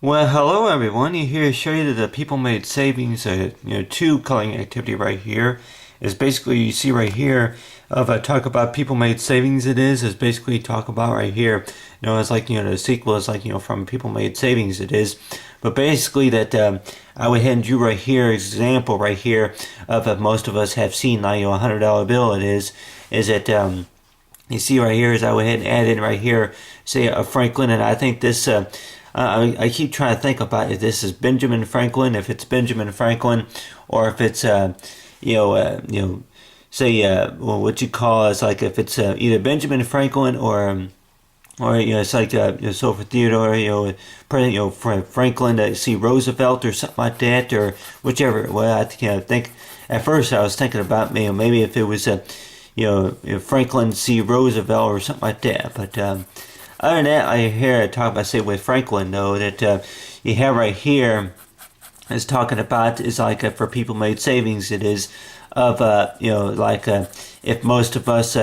Well, hello everyone. You here to show you that the people made savings, two coloring activity right here is basically you see right here of talk about people made savings. It is basically talk about right here. It's like the sequel is like from people made savings. It is, but basically that I went ahead and drew right here example right here of most of us have seen like $100 bill. It is that you see right here is I went ahead and add in right here say a Franklin, and I think this. I keep trying to think about if this is Benjamin Franklin, if it's Benjamin Franklin, or if it's say what you call it's like if it's either Benjamin Franklin or it's like so for Theodore Franklin see Roosevelt or something like that or whichever. Well, I think at first I was thinking about maybe if it was Franklin C Roosevelt or something like that, but. Other than that, I hear talk about say with Franklin though that you have right here is talking about is like for people made savings. It is of if most of us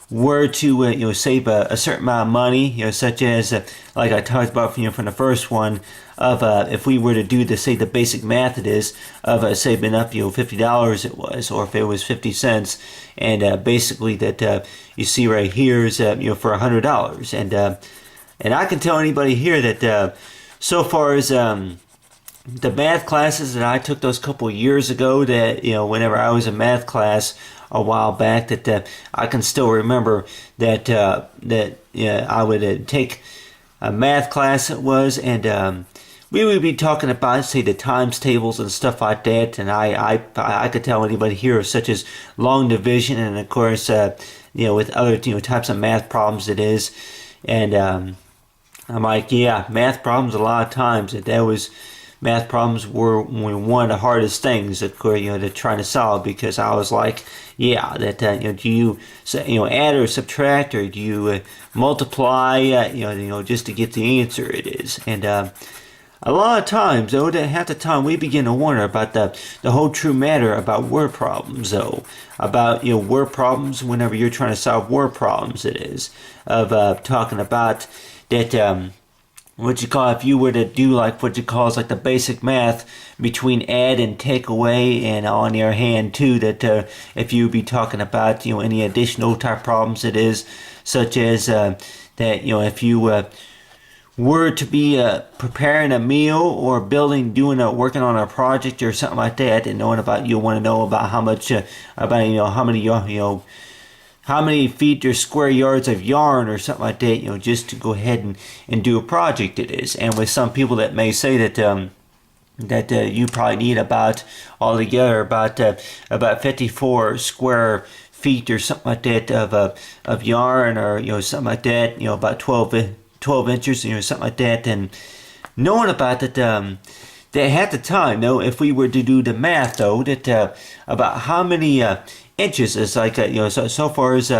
were to save a certain amount of money, such as like I talked about from the first one of if we were to do the basic math it is of saving up $50 it was, or if it was 50 cents, and basically that you see right here is for $100, and I can tell anybody here that so far as the math classes that I took those couple years ago, that whenever I was in math class a while back, that I can still remember that I would take a math class it was, and we would be talking about say the times tables and stuff like that, and I could tell anybody here such as long division, and of course with other types of math problems it is, and I'm like, yeah, math problems a lot of times that was. Math problems were one of the hardest things that to try to solve, because I was like, yeah, that do you add or subtract, or do you multiply just to get the answer it is, and a lot of times though half the time we begin to wonder about the whole true matter about word problems though, about word problems whenever you're trying to solve word problems it is of talking about that what you call if you were to do like what you call is like the basic math between add and take away, and on the other hand too that if you be talking about any additional type problems it is, such as that if you were to be preparing a meal or working on a project or something like that, and knowing about you want to know about how much about how many feet or square yards of yarn or something like that, just to go ahead and do a project it is. And with some people that may say that you probably need about altogether about 54 square feet or something like that of yarn, or something like that, about 12 inches, something like that, and knowing about that that at the time though, if we were to do the math though, that about how many inches is like so far as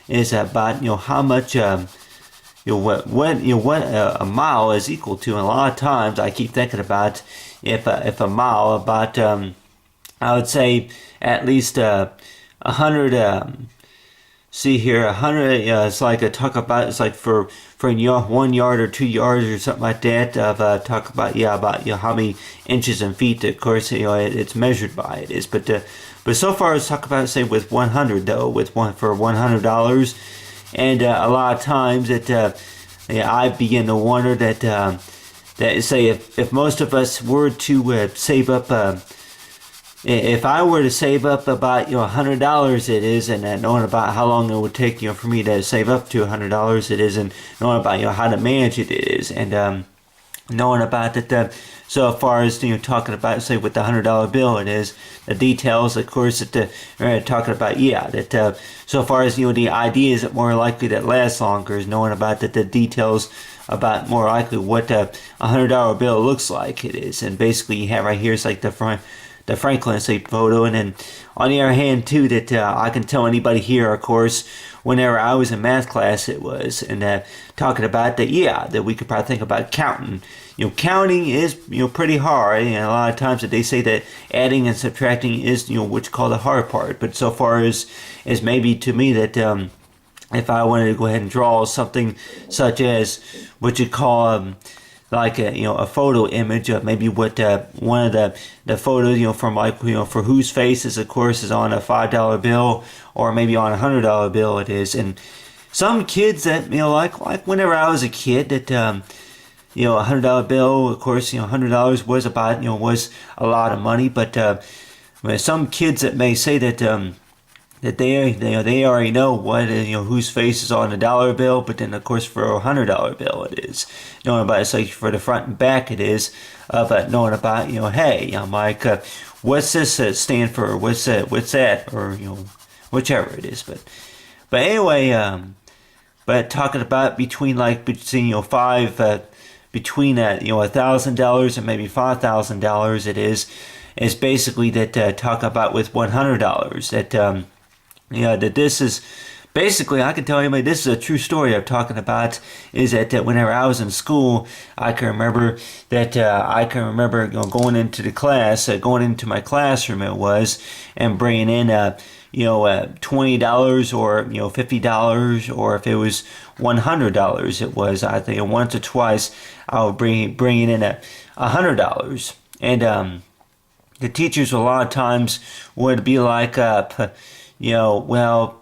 is about how much what a mile is equal to. And a lot of times I keep thinking about if a mile about I would say at least 100 see here 100 it's like a talk about it's like for 1 yard or 2 yards or something like that of talk about about how many inches and feet of course it's measured by it is, but so far let's talk about say with 100 though, with one for $100, and a lot of times that I begin to wonder that that say if most of us were to save up if I were to save up about $100 it is, and knowing about how long it would take for me to save up to $100 it is, and knowing about how to manage it is, and knowing about that so far as talking about say with the $100 bill it is, the details of course that talking about that so far as the idea is that more likely that lasts longer is knowing about that the details about more likely what a $100 bill looks like it is, and basically you have right here is like the Franklin say photo, and then on the other hand too that I can tell anybody here of course whenever I was in math class it was, and talking about that that we could probably think about counting. Counting is pretty hard, and a lot of times that they say that adding and subtracting is what you call the hard part, but so far as maybe to me that if I wanted to go ahead and draw something such as what you call like a photo image of maybe what one of the photos from like for whose faces of course is on a $5 bill or maybe on $100 bill it is. And some kids that like whenever I was a kid that $100 bill, of course, $100 was about was a lot of money. But some kids that may say that that they already know what whose face is on a dollar bill, but then of course for a $100 bill it is knowing about it's like for the front and back it is but knowing about hey I'm like what's this stand for, what's that or whichever it is. But anyway, but talking about between five between $1,000 and maybe $5,000 it is basically that talk about with $100 that that this is basically, I can tell anybody this is a true story I'm talking about, is that whenever I was in school I can remember going into the class, going into my classroom it was, and bringing in $20 or $50, or if it was $100 it was, I think once or twice I would bring in $100. And the teachers a lot of times would be like well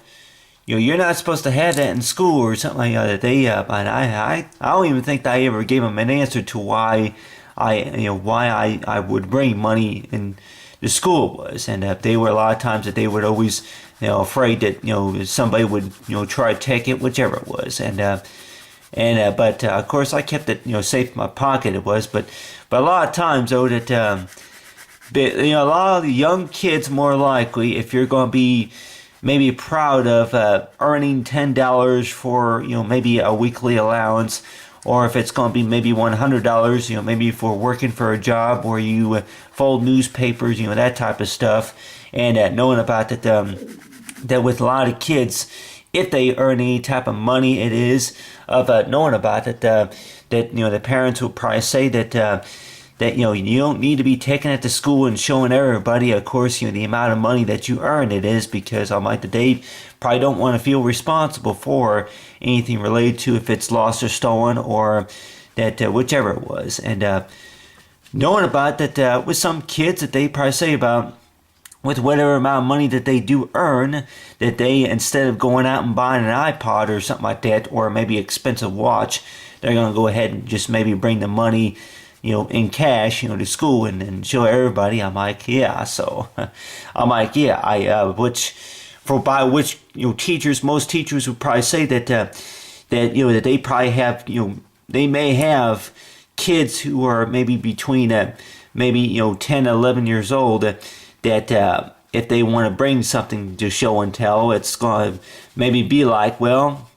you're not supposed to have that in school or something like that. But I don't even think that I ever gave them an answer to why I would bring money in the school was. And they were a lot of times that they would always afraid that somebody would try to take it, whichever it was. But of course I kept it safe in my pocket it was. But a lot of times though that a lot of the young kids, more likely, if you're going to be maybe proud of earning $10 for maybe a weekly allowance, or if it's going to be maybe $100 maybe for working for a job where you fold newspapers, that type of stuff. And knowing about that with a lot of kids, if they earn any type of money it is of knowing about it, that the parents will probably say that you don't need to be taking it to school and showing everybody, of course, the amount of money that you earn it is, because like they probably don't want to feel responsible for anything related to if it's lost or stolen or that whichever it was. And knowing about that with some kids that they probably say about with whatever amount of money that they do earn, that they, instead of going out and buying an iPod or something like that, or maybe expensive watch, they're going to go ahead and just maybe bring the money in cash, to school and show everybody. I'm like, yeah, so I'm like, yeah, which teachers, most teachers would probably say that that they probably have, they may have kids who are maybe between maybe 10, 11 years old that if they want to bring something to show and tell, it's going to maybe be like, well,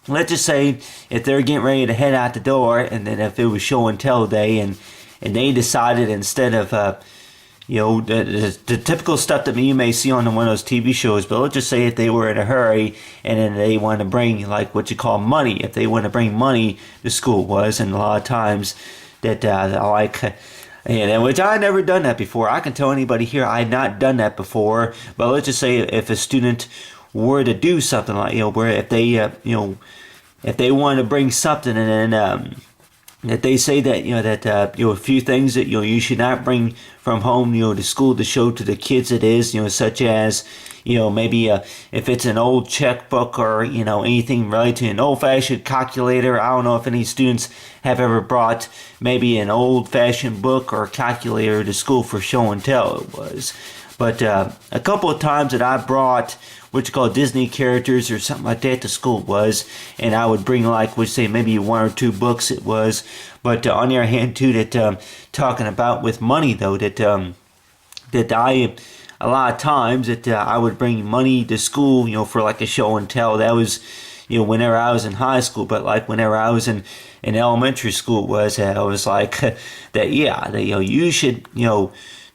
let's just say if they're getting ready to head out the door, and then if it was show and tell day, and they decided instead of the typical stuff that you may see on one of those TV shows, but let's just say if they were in a hurry and then they want to bring like what you call money, if they want to bring money to school was, and a lot of times that and which I never done that before. I can tell anybody here I had not done that before. But let's just say if a student were to do something like where if they if they want to bring something, and then that they say that a few things that you should not bring from home to school to show to the kids it is such as maybe if it's an old checkbook or anything related to an old-fashioned calculator. I don't know if any students have ever brought maybe an old-fashioned book or calculator to school for show and tell it was. But a couple of times that I brought what you call Disney characters or something like that to school was, and I would bring like, would say maybe one or two books it was. But on the other hand too, that talking about with money though, that I, a lot of times that I would bring money to school, for like a show and tell. That was, whenever I was in high school. But like whenever I was in elementary school was, I was like that, yeah, that, you should,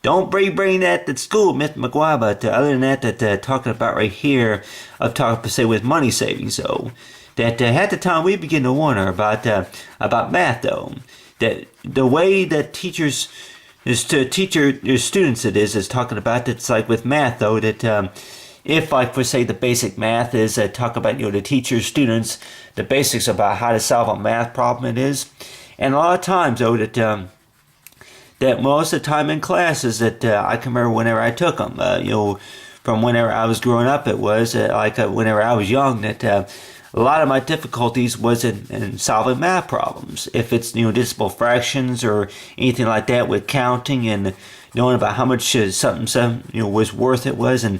don't bring that to school, Mr. McGuire. But other than that talking about right here, of talking, say, with money savings, though, that at the time we begin to wonder about math, though. That the way that teachers is to teach your students is talking about that. It's like with math, though, that if, like, for say, the basic math is talk about to teach your students the basics about how to solve a math problem, it is. And a lot of times, though, that most of the time in classes that I can remember whenever I took them, from whenever I was growing up, it was whenever I was young, that a lot of my difficulties was in solving math problems. If it's decimal fractions or anything like that with counting and knowing about how much something was worth it was, and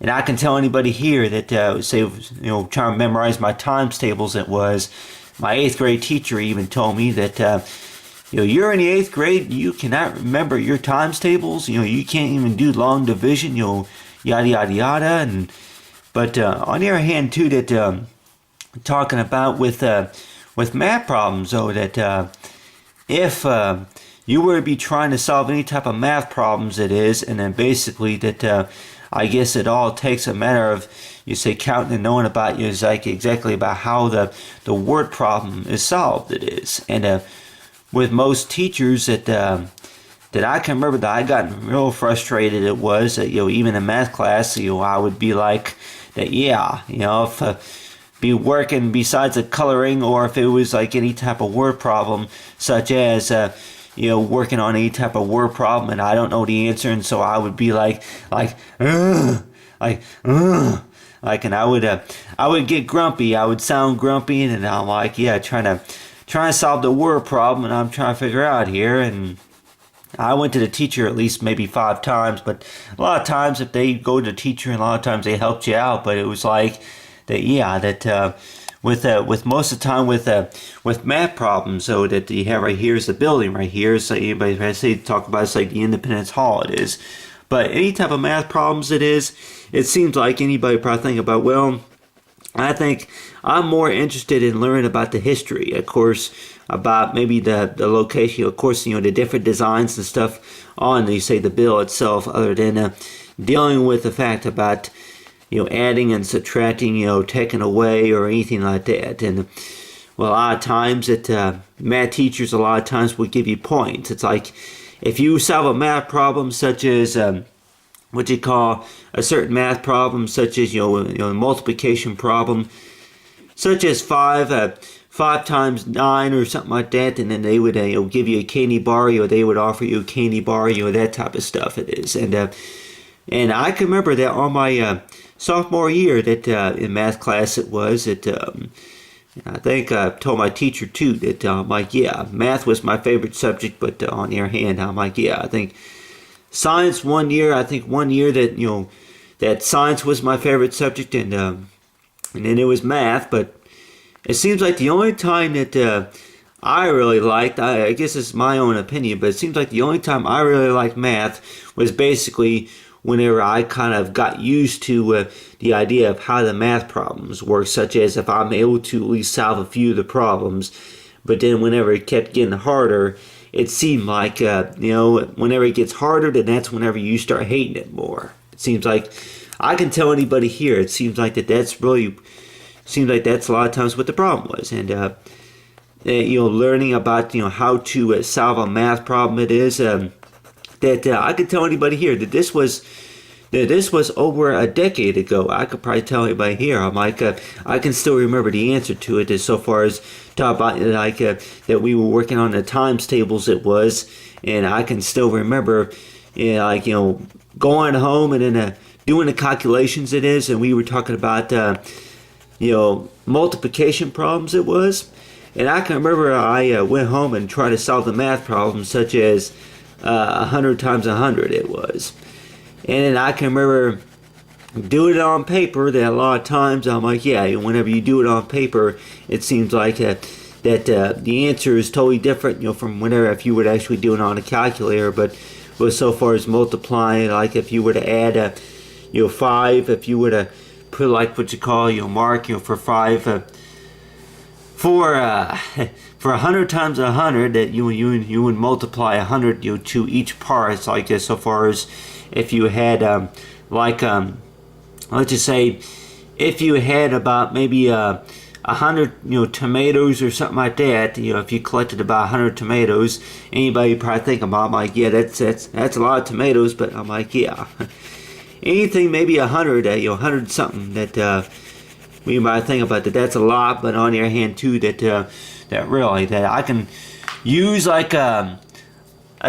I can tell anybody here that trying to memorize my times tables, it was my 8th grade teacher even told me that. You're in the 8th grade, you cannot remember your times tables, you can't even do long division, yada yada yada. But on the other hand too, that talking about with math problems, though, that if you were to be trying to solve any type of math problems, it is, and then basically that I guess it all takes a matter of counting and knowing about exactly about how the word problem is solved, it is. And with most teachers that I can remember that I got real frustrated, it was that even in math class, I would be like that, if be working besides the coloring, or if it was like any type of word problem, such as working on any type of word problem and I don't know the answer, and so I would be and I would get grumpy, I would sound grumpy, and I'm like, trying to solve the word problem, and I'm trying to figure out here. And I went to the teacher at least maybe 5 times, but a lot of times if they go to the teacher, and a lot of times they helped you out, but it was like that, with most of the time with math problems, so that you have right here is the building right here, so anybody talk about it's like the Independence Hall, it is. But any type of math problems, it seems like anybody probably think about, well, I think I'm more interested in learning about the history, of course, about maybe the location, of course, the different designs and stuff on, the bill itself, other than dealing with the fact about, adding and subtracting, taking away or anything like that. And, well, a lot of times that math teachers a lot of times would give you points. It's like if you solve a math problem such as what you call a certain math problem, such as a multiplication problem, such as 5 times 9 or something like that, and then they would give you a candy bar, they would offer you a candy bar, that type of stuff it is. And I can remember that on my sophomore year, that in math class it was that I think I told my teacher too that I'm like, math was my favorite subject, but on the other hand, I'm like, I think science one year that that science was my favorite subject, and then it was math. But it seems like the only time that I really liked, I guess it's my own opinion, but it seems like the only time I really liked math was basically whenever I kind of got used to the idea of how the math problems work, such as if I'm able to at least solve a few of the problems. But then whenever it kept getting harder, it seemed like, whenever it gets harder, then that's whenever you start hating it more. It seems like, I can tell anybody here, it seems like that's a lot of times what the problem was. And, learning about, how to solve a math problem, it is, that I could tell anybody here that this was over a decade ago. I could probably tell anybody here. I'm like, I can still remember the answer to it. As so far as talk about that we were working on the times tables, it was, and I can still remember, going home and then doing the calculations. It is, and we were talking about multiplication problems. It was, and I can remember I went home and tried to solve the math problems such as 100 times 100 it was. And then I can remember doing it on paper, that a lot of times I'm like, whenever you do it on paper, it seems like that the answer is totally different, from whenever if you were to actually do it on a calculator. But so far as multiplying, like if you were to add 5, if you were to put like what you call mark for 5 for 100 times 100, that you would multiply 100 to each part. It's like so far as if you had let's just say if you had about maybe 100 tomatoes or something like that, if you collected about 100 tomatoes, anybody probably think about, I'm like, that's a lot of tomatoes. But I'm like, anything maybe 100 100 something that we might think about that's a lot. But on the other hand too, that really that I can use like a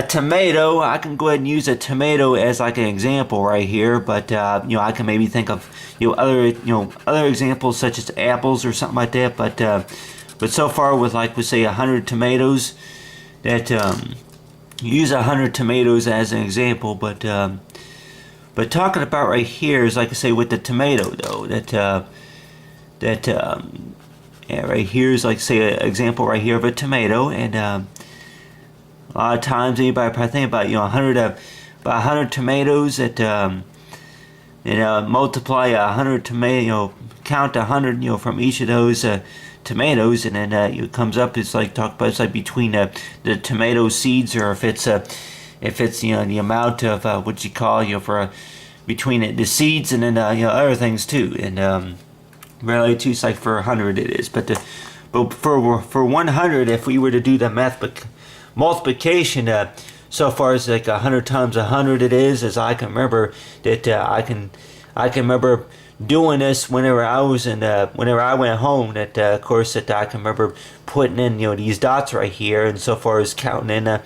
tomato. I can go ahead and use a tomato as like an example right here, but you know, I can maybe think of other examples such as apples or something like that. But so far with like we say 100 tomatoes, that use 100 tomatoes as an example. But talking about right here is like I say with the tomato though, yeah, right here is like say an example right here of a tomato. And a lot of times anybody probably think about 100 tomatoes that multiply 100 tomato, count 100 from each of those tomatoes, and then it comes up. It's like talk about it's like between the tomato seeds, or if it's the amount of what you call for between the seeds and then other things too. And related to it's like for 100 it is, but for 100, if we were to do the multiplication, so far as like 100 times 100 it is, as I can remember that I can remember doing this whenever I was whenever I went home, that of course that I can remember putting in these dots right here, and so far as counting in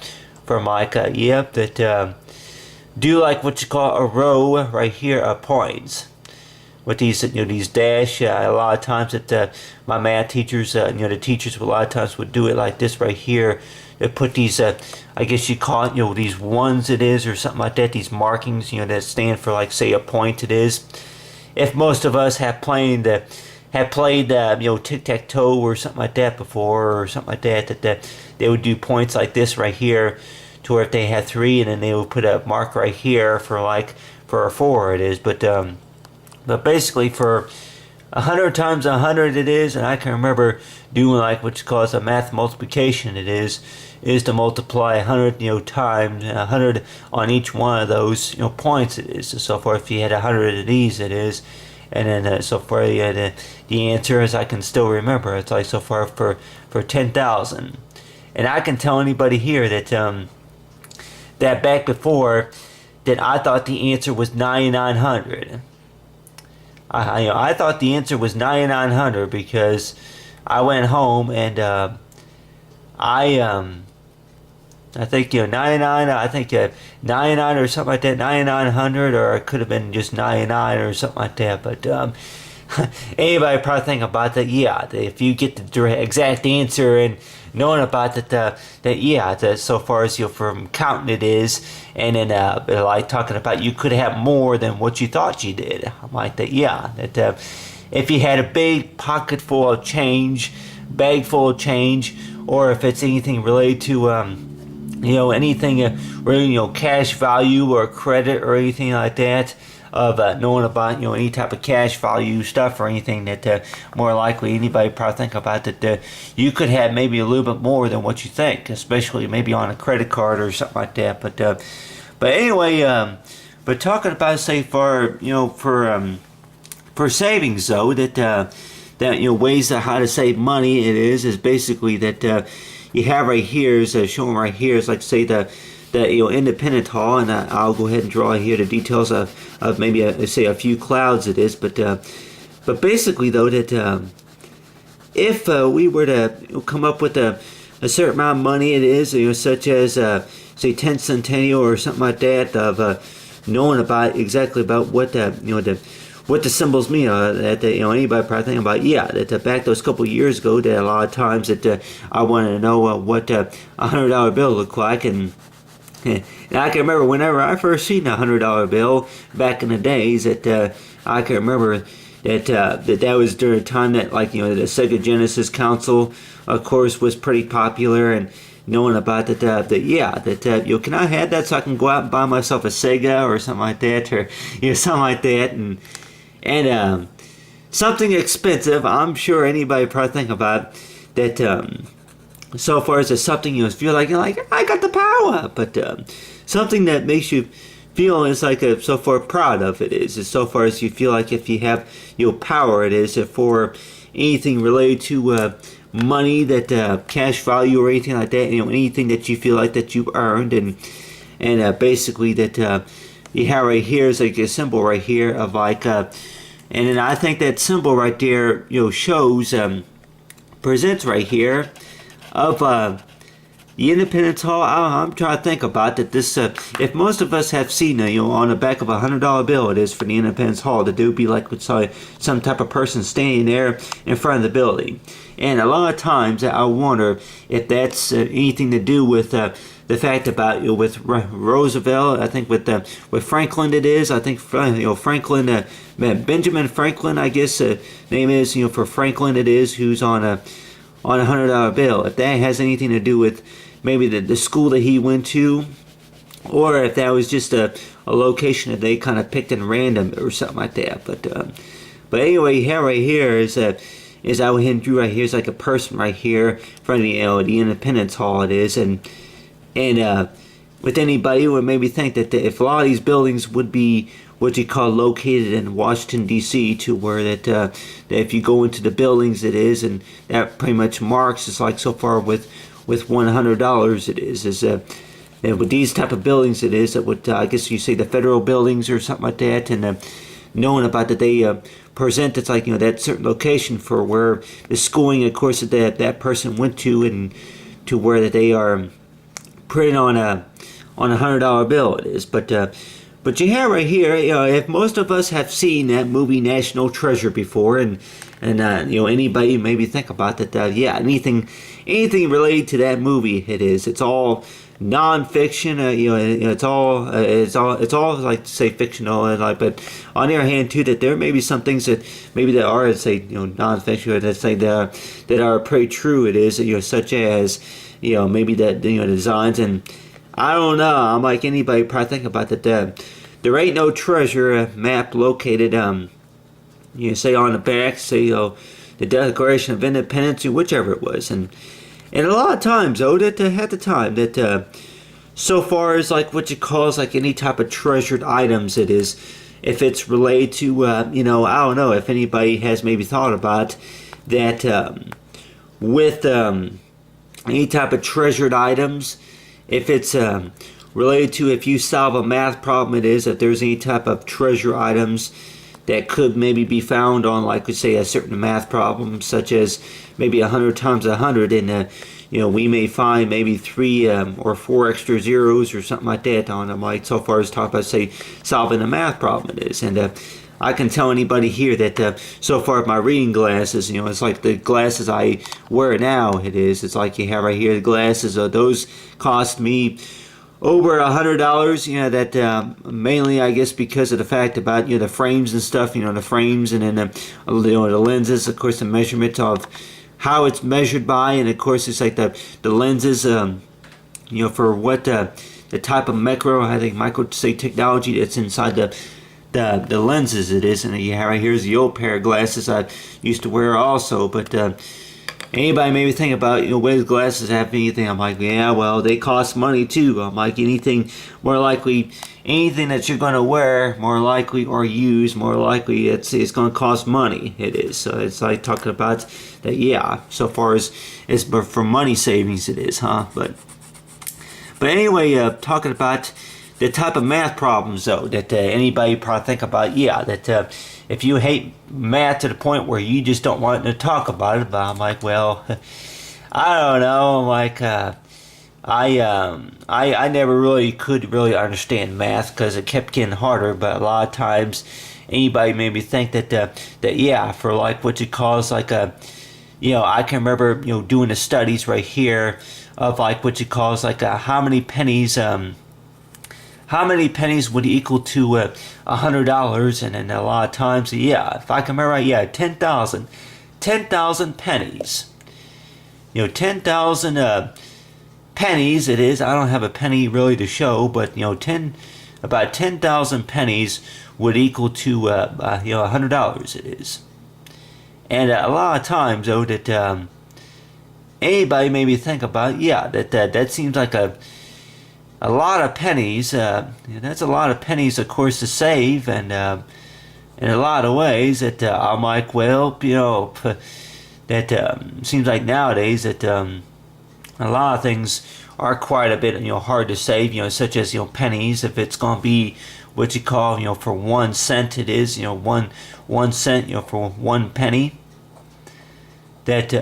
from like that do like what you call a row right here of points with these these dash. A lot of times that my math teachers, the teachers a lot of times would do it like this right here. They put these I guess you call it these ones it is, or something like that, these markings that stand for like say a point it is. If most of us have played tic-tac-toe or something like that before, or something like that they would do points like this right here, to where if they had 3, and then they would put a mark right here for a 4 it is. But basically for 100 times 100 it is, and I can remember doing like what you call a math multiplication it is to multiply 100 times 100 on each one of those points it is. So far if you had 100 of these it is, and then so far the answer, as I can still remember, it's like so far for 10,000. And I can tell anybody here that that back before that I thought the answer was 9,900. I thought the answer was 9,900 because I went home and I think 99. I think 99 or something like that, 9,900, or it could have been just 99 or something like that. But anybody probably think about that. Yeah, if you get the exact answer and knowing about that so far as from counting it is, and then like talking about you could have more than what you thought you did. I'm like that. Yeah, that if you had a big pocket full of change, bag full of change, or if it's anything related to anything really cash value or credit or anything like that, of knowing about any type of cash value stuff or anything, that more likely anybody probably think about that you could have maybe a little bit more than what you think, especially maybe on a credit card or something like that. But anyway, but talking about say for savings though, that ways of how to save money is basically that you have right here is showing right here is like say the independent hall, and I'll go ahead and draw here the details of maybe say a few clouds it is, but basically though that if we were to come up with a certain amount of money it is, such as say 10 centennial or something like that, of knowing about exactly about what what the symbols mean, that anybody probably think about, that back those couple years ago, that a lot of times that I wanted to know what $100 bill looked like, and I can remember whenever I first seen a $100 bill back in the days, that I can remember that was during a time that the Sega Genesis console, of course, was pretty popular, and knowing about that can I have that so I can go out and buy myself a Sega or something like that, or something like that, and something expensive. I'm sure anybody probably think about that. So far as something feel like I got the power, but something that makes you feel is so far proud of it is so far as you feel like if you have power it is for anything related to money, that cash value or anything like that, anything that you feel like that you earned, and basically that you have right here is a symbol right here of and then I think that symbol right there shows presents right here of The Independence Hall, I'm trying to think about that. This, if most of us have seen, on the back of $100 bill, it is for the Independence Hall. That there would be like some type of person standing there in front of the building. And a lot of times, I wonder if that's anything to do with the fact about with Roosevelt. I think with Franklin it is. I think Franklin, Benjamin Franklin, I guess name is for Franklin it is, who's on a $100 bill. If that has anything to do with maybe the school that he went to, or if that was just a location that they kind of picked in random or something like that. But anyway, right here is I went ahead and drew right here is like a person right here in front of the Independence Hall it is, and with anybody would maybe think that if a lot of these buildings would be what you call located in Washington D.C. to where that if you go into the buildings it is, and that pretty much marks it's like so far with $100 it is and with these type of buildings it is that would I guess you say the federal buildings or something like that, and knowing about that they present it's like that certain location for where the schooling of course that person went to, and to where that they are printed on a $100 bill it is. But you have right here, if most of us have seen that movie National Treasure before, and anybody maybe think about that, yeah, anything related to that movie, it's all non-fiction, it's all like say fictional, and but on the other hand too, that there may be some things that maybe that are say non-fiction, that say that are pretty true it is, such as maybe that the designs, and I don't know. I'm like anybody probably think about that. There ain't no treasure map located. Say on the back, say the Declaration of Independence, whichever it was, and a lot of times, though, that at the time that so far as like what you call is like any type of treasured items, it is if it's related to I don't know if anybody has maybe thought about that with any type of treasured items. If it's related to if you solve a math problem, it is if there's any type of treasure items that could maybe be found on, like we say, a certain math problem, such as maybe 100 times 100, and we may find maybe 3 or 4 extra zeros or something like that on them. Like so far as talk about say solving a math problem, it is, and I can tell anybody here that so far my reading glasses, it's like the glasses I wear now. It's like you have right here the glasses. Those cost me over $100. That mainly I guess because of the fact about the frames and stuff. The frames, and then the lenses. Of course, the measurement of how it's measured by, and of course it's like the lenses. For what the type of micro say technology that's inside the lenses it is, and right here's the old pair of glasses I used to wear also. But anybody maybe think about what glasses have anything, I'm like, yeah, well, they cost money too. I'm like anything that you're going to wear more likely or use more likely it's going to cost money it is. So it's like talking about that, yeah, so far as for money savings it is, but anyway, talking about the type of math problems, though, that anybody probably think about, yeah, that if you hate math to the point where you just don't want to talk about it, but I'm like, well, I don't know, I'm like, I never really could understand math because it kept getting harder, but a lot of times anybody made me think that yeah, for like what you call is like I can remember doing the studies right here of like what you call is like how many pennies would equal to $100, and then a lot of times, yeah, if I can remember right, yeah, 10,000 pennies. 10,000 pennies it is. I don't have a penny really to show, but about 10,000 pennies would equal to $100 it is. And a lot of times, though, that anybody made me think about, yeah, that seems like a lot of pennies. That's a lot of pennies, of course, to save, and in a lot of ways that I'm like, well, that seems like nowadays that a lot of things are quite a bit hard to save, such as pennies. If it's going to be what you call for 1 cent, it is 1 cent for 1 penny. That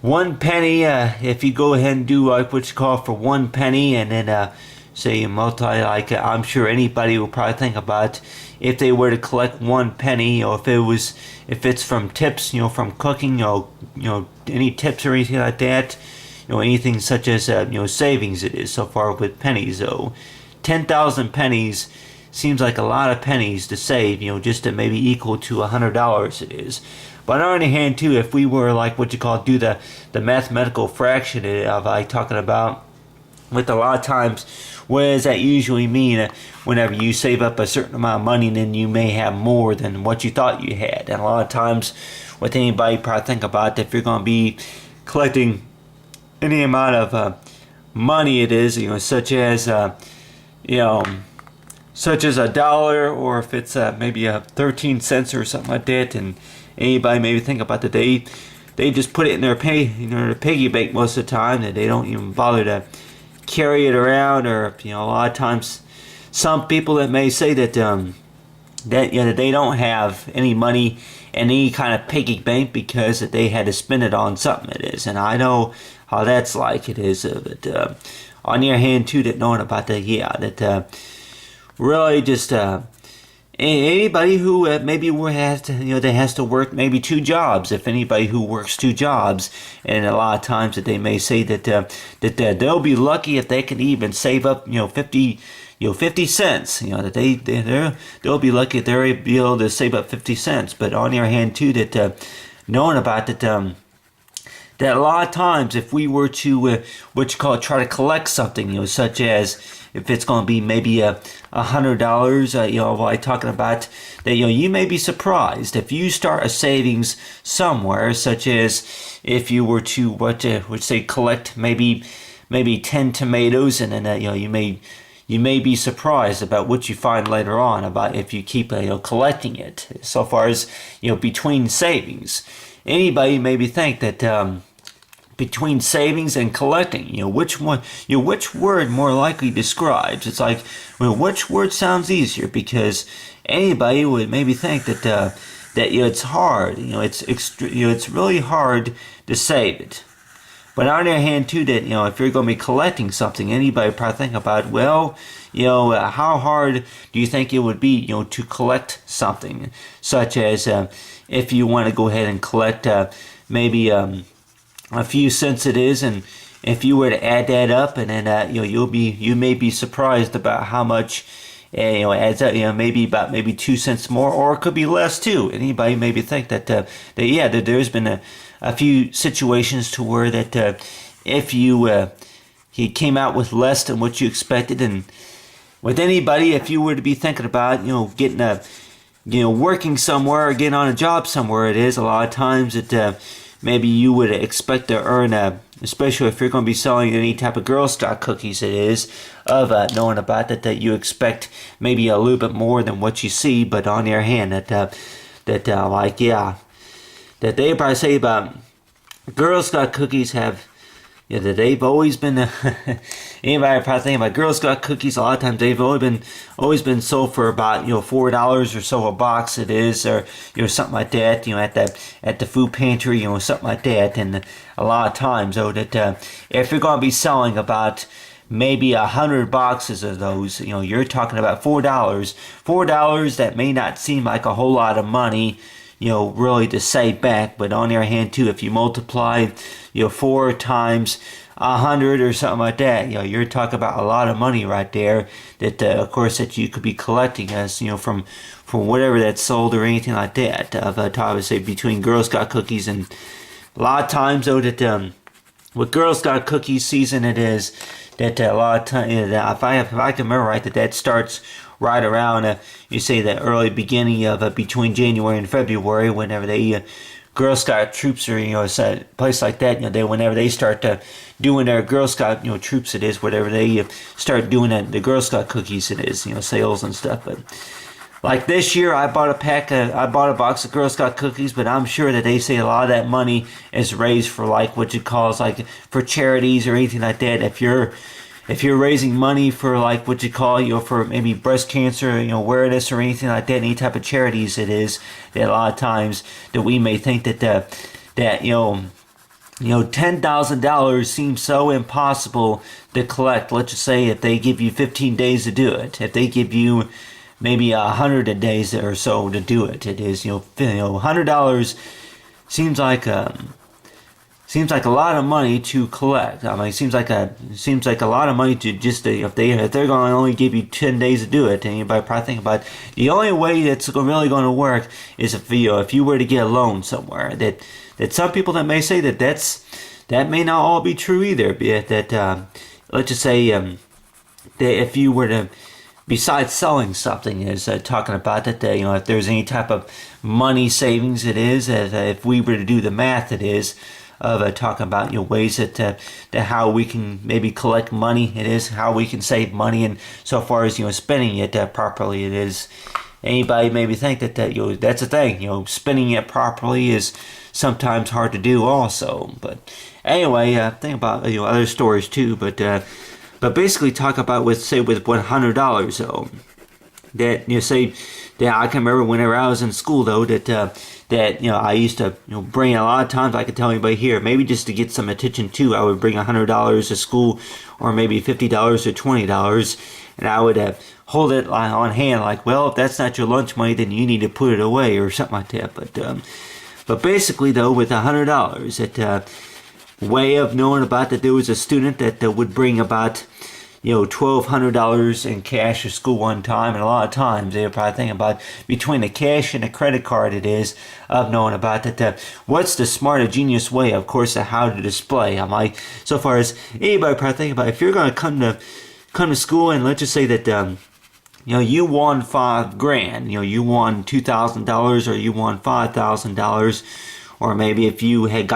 1 penny, if you go ahead and do like what you call for 1 penny, and then say you multiply, like I'm sure anybody will probably think about if they were to collect 1 penny, or if it's from tips, from cooking, any tips or anything like that, anything such as savings. It is so far with pennies though. 10,000 pennies seems like a lot of pennies to save, just to maybe equal to $100 it is. But on the other hand too, if we were like what you call do the mathematical fraction of like talking about, with a lot of times, what does that usually mean? Whenever you save up a certain amount of money, then you may have more than what you thought you had. And a lot of times, with anybody probably think about, if you're going to be collecting any amount of money, it is such as such as $1, or if it's maybe 13 cents or something like that, and anybody maybe think about that they just put it in their piggy bank most of the time, that they don't even bother to carry it around. Or a lot of times some people that may say that that they don't have any money in any kind of piggy bank because that they had to spend it on something it is. And I know how that's like it is, but on the other hand too, that knowing about that, that really just anybody who maybe has to, that has to work maybe 2 jobs. If anybody who works 2 jobs, and a lot of times that they may say that that they'll be lucky if they can even save up 50 cents. That they'll be lucky if they're be able to save up 50 cents. But on the other hand too, that knowing about that. That a lot of times, if we were to try to collect something, such as if it's going to be maybe $100, like talking about that, you may be surprised if you start a savings somewhere, such as if you were to would say collect maybe 10 tomatoes, and then you may be surprised about what you find later on about if you keep collecting it. So far as between savings, anybody maybe think that between savings and collecting, which word more likely describes? It's like, which word sounds easier? Because anybody would maybe think that it's hard. It's really hard to save it. But on the other hand too, that if you're going to be collecting something, anybody probably think about, well, how hard do you think it would be, to collect something, such as if you want to go ahead and collect maybe a few cents it is, and if you were to add that up, and then you may be surprised about how much adds up. Maybe 2 cents more, or it could be less too. Anybody maybe think that that there's been a few situations to where that if he came out with less than what you expected. And with anybody, if you were to be thinking about getting working somewhere or getting on a job somewhere, it is a lot of times that maybe you would expect to earn especially if you're going to be selling any type of Girl Scout cookies, it is of knowing about that you expect maybe a little bit more than what you see. But on the other hand, that they probably say about Girl Scout cookies have, that they've always been anybody probably thinking about Girl Scout cookies, a lot of times they've always been sold for about $4 or so a box it is, or something like that, at the food pantry, something like that. And a lot of times though, that if you're going to be selling about maybe 100 boxes of those, you're talking about $4 that may not seem like a whole lot of money, really to save back. But on the other hand too, if you multiply 4 times 100 or something like that, you're talking about a lot of money right there, that of course that you could be collecting as from whatever that's sold or anything like that, obviously between Girl Scout cookies. And a lot of times though, that with Girl Scout cookies season, it is that a lot of times, if I can remember right, that starts right around you say the early beginning of between January and February, whenever they Girl Scout troops, or a place like that, whenever they start doing their Girl Scout troops, it is whatever they start doing the Girl Scout cookies, it is sales and stuff. But like this year, I bought a box of Girl Scout cookies, but I'm sure that they say a lot of that money is raised for like what you call like for charities or anything like that. If you're raising money for like what you call for maybe breast cancer awareness or anything like that, any type of charities, it is that a lot of times that we may think that $10,000 seems so impossible to collect. Let's just say if they give you 15 days to do it, if they give you maybe 100 days or so to do it, it is $100 seems like a lot of money to collect. I mean, it seems like a lot of money to just if they're going to only give you 10 days to do it. And anybody probably think about it, the only way that's really going to work is if you were to get a loan somewhere. That some people that may say that may not all be true either. That let's just say that if you were to, besides selling something, is talking about that if there's any type of money savings, it is if we were to do the math, it is of talking about ways that how we can maybe collect money. It is how we can save money, and so far as spending it properly, it is. Anybody maybe think that that's a thing. Spending it properly is sometimes hard to do also. But anyway, think about other stories too. But basically talk about with $100 though. That say that I can remember whenever I was in school though that I used to bring a lot of times. I could tell anybody here, maybe just to get some attention too, I would bring $100 to school, or maybe $50 or $20, and I would hold it on hand like, well, if that's not your lunch money, then you need to put it away or something like that. But basically though, with $100, that way of knowing about that there was a student that would bring about $1,200 in cash to school one time, and a lot of times they were probably thinking about between the cash and the credit card, it is of knowing about that what's the smart or genius way, of course, of how to display. I'm like, so far as anybody probably think about, if you're going to come to school and let's just say that you won $5,000, you won $2,000, or you won $5,000, or maybe if you had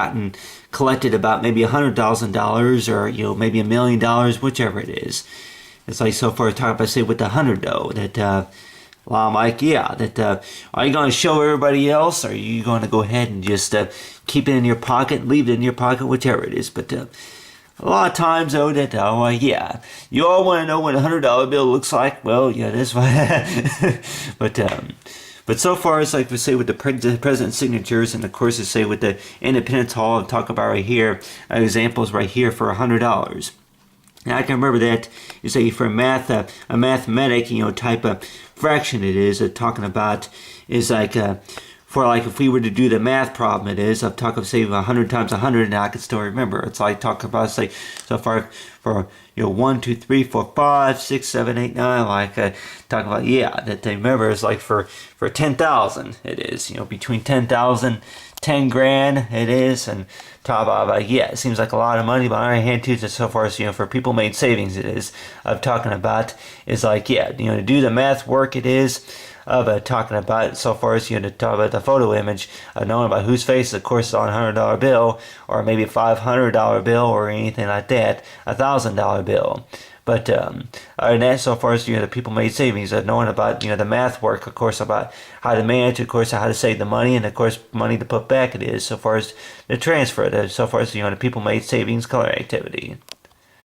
collected about maybe $100,000, or maybe $1 million, whichever it is. It's like so far talking about say with the 100 though that well, I'm like, yeah, that are you going to show everybody else, or are you going to go ahead and just keep it in your pocket, leave it in your pocket, whichever it is. But a lot of times though that yeah, you all want to know what a $100 bill looks like. Well, yeah, that's why. But so far, it's like we say with the president's signatures, and of course, to say with the Independence Hall, and talk about right here, examples right here for $100. Now I can remember that you say for a mathematic, type of fraction, it is talking about is like for like if we were to do the math problem, it is I'm talking say 100 times 100, and I can still remember. It's like talking about say so far for 1, 2, 3, 4, 5, 6, 7, 8, 9. Like talking about that they remember is like for 10,000. It is between 10,000, 10 grand. It is, and talk about like it seems like a lot of money, but on the other hand too, just so far as for people made savings, it is of talking about is like to do the math work. It is of talking about so far as to talk about the photo image of knowing about whose face of course is on a $100 bill, or maybe a $500 bill, or anything like that, $1,000 bill. But other than that, so far as the people made savings, knowing about the math work, of course, about how to manage, of course, how to save the money, and of course money to put back, it is so far as the transfer, so far as the people made savings color activity.